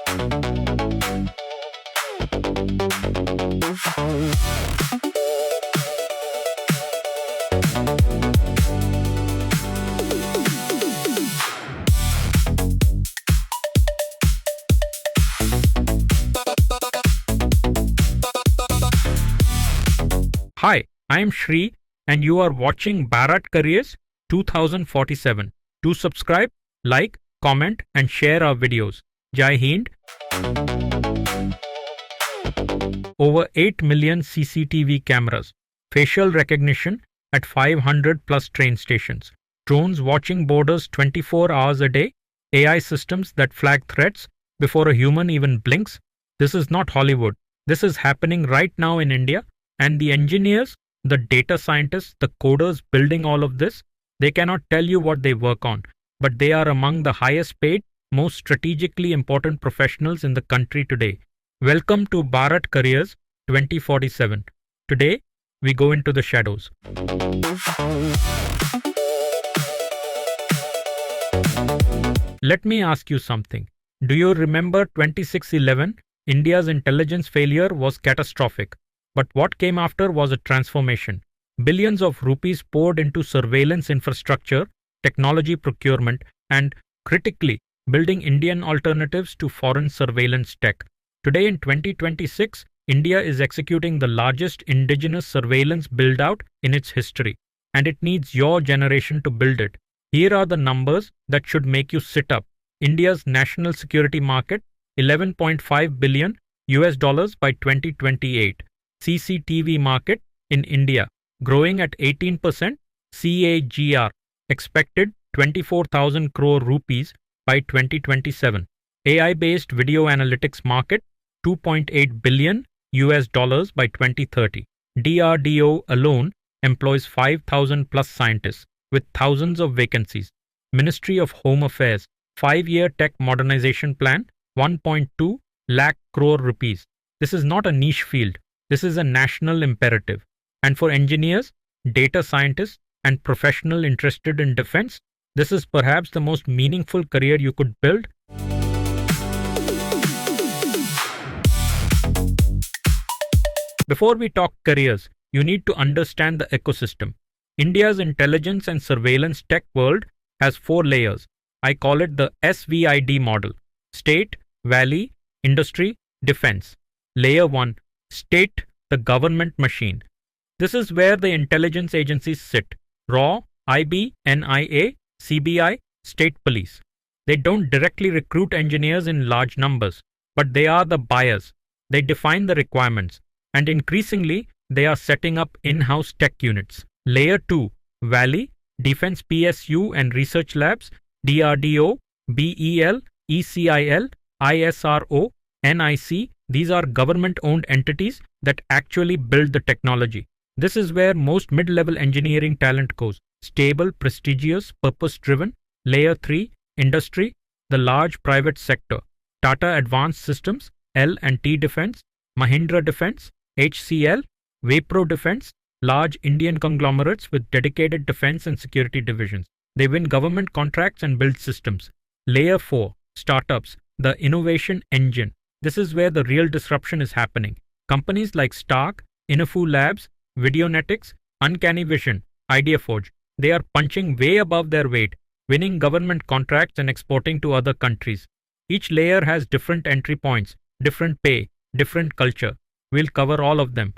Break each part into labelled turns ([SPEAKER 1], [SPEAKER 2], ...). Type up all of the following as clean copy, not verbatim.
[SPEAKER 1] Hi, I am Shri and you are watching Bharat Careers 2047. Do subscribe, like, comment and share our videos. Jai Hind. Over 8 million CCTV cameras, facial recognition at 500 plus train stations, drones watching borders 24 hours a day, AI systems that flag threats before a human even blinks. This is not Hollywood. This is happening right now in India. And the engineers, the data scientists, the coders building all of this, they cannot tell you what they work on, but they are among the highest paid, most strategically important professionals in the country today. Welcome to Bharat Careers 2047. Today, we go into the shadows. Let me ask you something. Do you remember 2611? India's intelligence failure was catastrophic. But what came after was a transformation. Billions of rupees poured into surveillance infrastructure, technology procurement, and, critically, building Indian alternatives to foreign surveillance tech. Today in 2026, India is executing the largest indigenous surveillance build-out in its history, and it needs your generation to build it. Here are the numbers that should make you sit up. India's national security market, $11.5 billion by 2028. CCTV market in India, growing at 18% CAGR, expected 24,000 crore rupees by 2027. AI-based video analytics market, $2.8 billion by 2030. DRDO alone employs 5,000 plus scientists with thousands of vacancies. Ministry of Home Affairs, 5-year tech modernization plan, 1.2 lakh crore rupees. This is not a niche field. This is a national imperative. And for engineers, data scientists, and professionals interested in defense, this is perhaps the most meaningful career you could build. Before we talk careers, you need to understand the ecosystem. India's intelligence and surveillance tech world has 4 layers. I call it the SVID model: state, valley, industry, defense. Layer 1. State, the government machine. This is where the intelligence agencies sit: RAW, IB, NIA, CBI, state police. They don't directly recruit engineers in large numbers, but they are the buyers. They define the requirements, and increasingly, they are setting up in-house tech units. Layer 2, Valley, Defense PSU and Research Labs, DRDO, BEL, ECIL, ISRO, NIC. These are government-owned entities that actually build the technology. This is where most mid-level engineering talent goes. Stable, prestigious, purpose-driven. Layer 3, Industry, the large private sector. Tata Advanced Systems, L&T Defense, Mahindra Defense, HCL, Wipro Defense, large Indian conglomerates with dedicated defense and security divisions. They win government contracts and build systems. Layer 4, Startups, the innovation engine. This is where the real disruption is happening. Companies like Stark, Inafu Labs, Videonetics, Uncanny Vision, Ideaforge, they are punching way above their weight, winning government contracts and exporting to other countries. Each layer has different entry points, different pay, different culture. We'll cover all of them.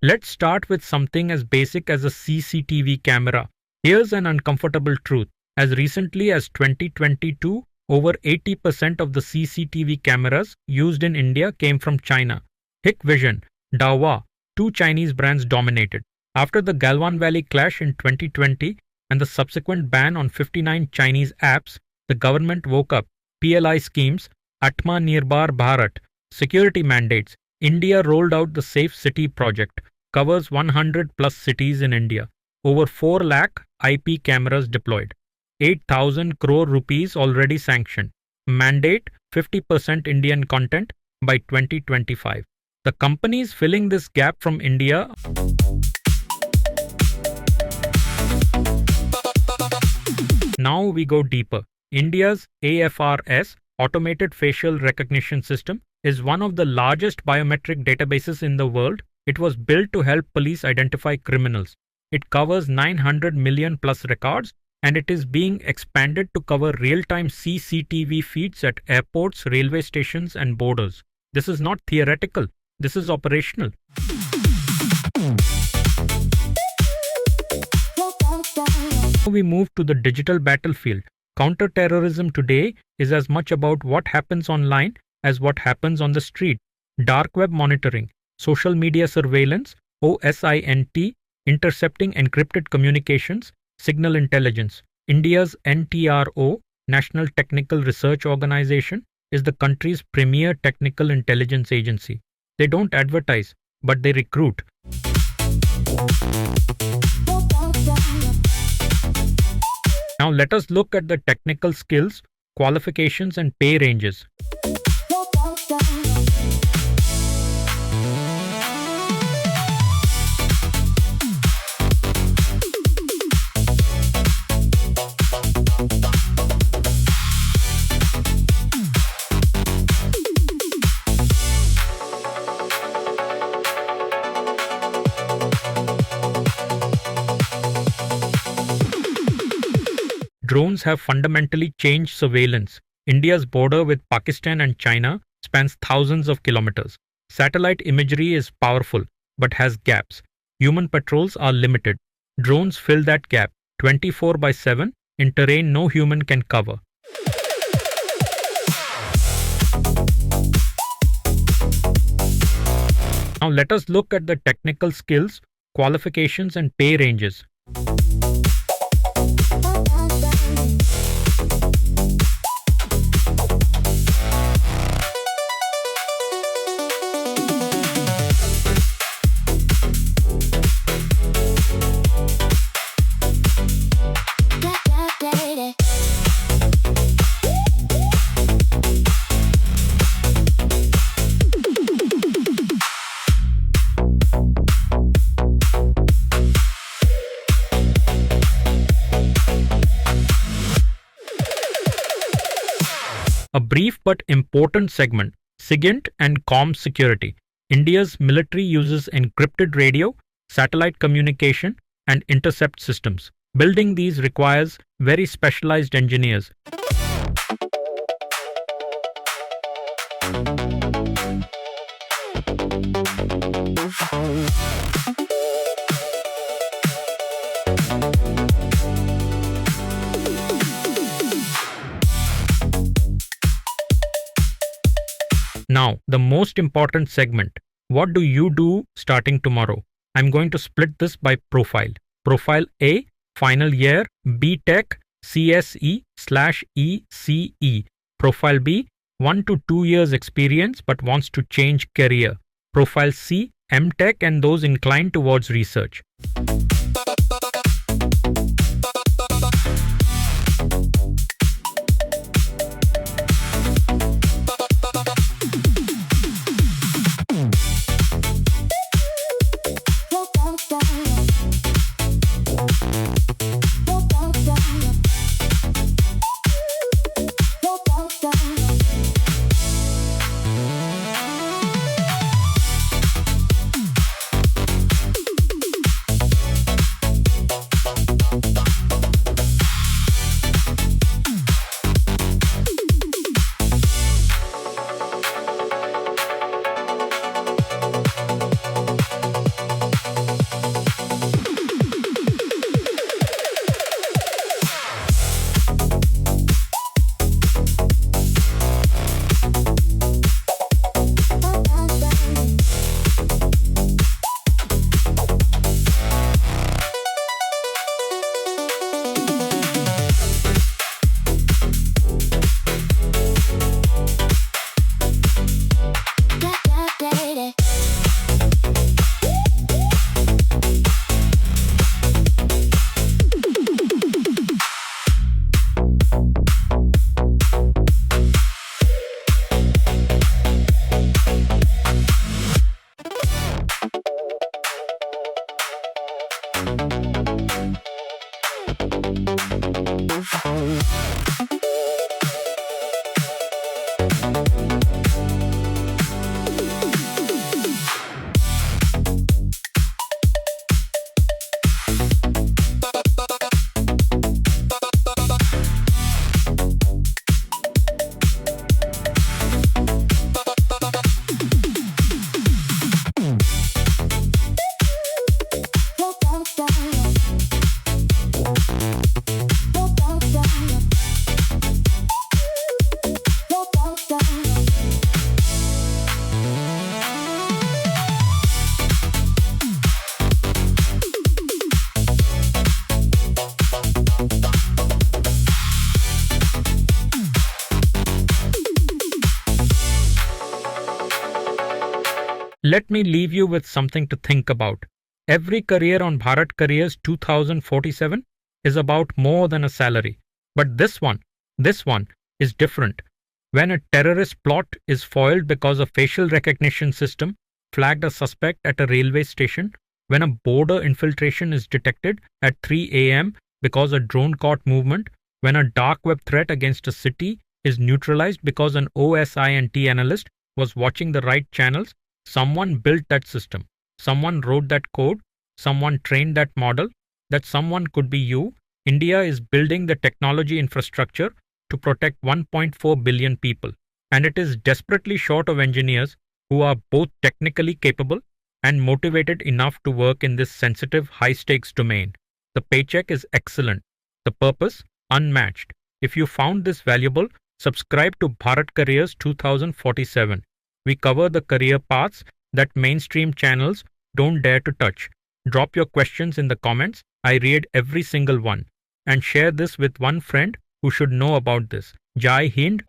[SPEAKER 1] Let's start with something as basic as a CCTV camera. Here's an uncomfortable truth. As recently as 2022, over 80% of the CCTV cameras used in India came from China. Hikvision, Dahua, 2 Chinese brands dominated. After the Galwan Valley clash in 2020 and the subsequent ban on 59 Chinese apps, the government woke up. PLI schemes, Atma Nirbhar Bharat, security mandates. India rolled out the Safe City project, covers 100 plus cities in India. Over 4 lakh IP cameras deployed. 8,000 crore rupees already sanctioned. Mandate 50% Indian content by 2025. The companies filling this gap from India Now we go deeper. India's AFRS, Automated Facial Recognition System, is one of the largest biometric databases in the world. It was built to help police identify criminals. It covers 900 million plus records, and it is being expanded to cover real-time CCTV feeds at airports, railway stations, and borders. This is not theoretical. This is operational. Now we move to the digital battlefield. Counter-terrorism today is as much about what happens online as what happens on the street. Dark web monitoring, social media surveillance, OSINT, intercepting encrypted communications, signal intelligence. India's NTRO, National Technical Research Organization, is the country's premier technical intelligence agency. They don't advertise, but they recruit. Now let us look at the technical skills, qualifications, and pay ranges. Drones have fundamentally changed surveillance. India's border with Pakistan and China spans thousands of kilometers. Satellite imagery is powerful, but has gaps. Human patrols are limited. Drones fill that gap 24/7 in terrain no human can cover. Now let us look at the technical skills, qualifications, and pay ranges. A brief but important segment, SIGINT and comms security. India's military uses encrypted radio, satellite communication, and intercept systems. Building these requires very specialized engineers. Now, the most important segment. What do you do starting tomorrow? I'm going to split this by profile. Profile A, final year, B.Tech, CSE/ECE. Profile B, 1 to 2 years experience but wants to change career. Profile C, M.Tech and those inclined towards research. Let me leave you with something to think about. Every career on Bharat Careers 2047 is about more than a salary. But this one is different. When a terrorist plot is foiled because a facial recognition system flagged a suspect at a railway station, when a border infiltration is detected at 3 a.m. because a drone caught movement, when a dark web threat against a city is neutralized because an OSINT analyst was watching the right channels, someone built that system. Someone wrote that code. Someone trained that model. That someone could be you. India is building the technology infrastructure to protect 1.4 billion people. And it is desperately short of engineers who are both technically capable and motivated enough to work in this sensitive, high-stakes domain. The paycheck is excellent. The purpose, unmatched. If you found this valuable, subscribe to Bharat Careers 2047. We cover the career paths that mainstream channels don't dare to touch. Drop your questions in the comments. I read every single one. And share this with one friend who should know about this. Jai Hind.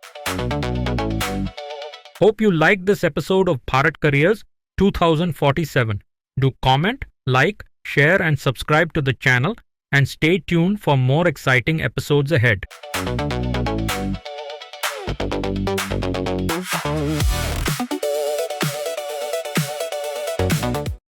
[SPEAKER 1] Hope you liked this episode of Bharat Careers 2047. Do comment, like, share and subscribe to the channel and stay tuned for more exciting episodes ahead.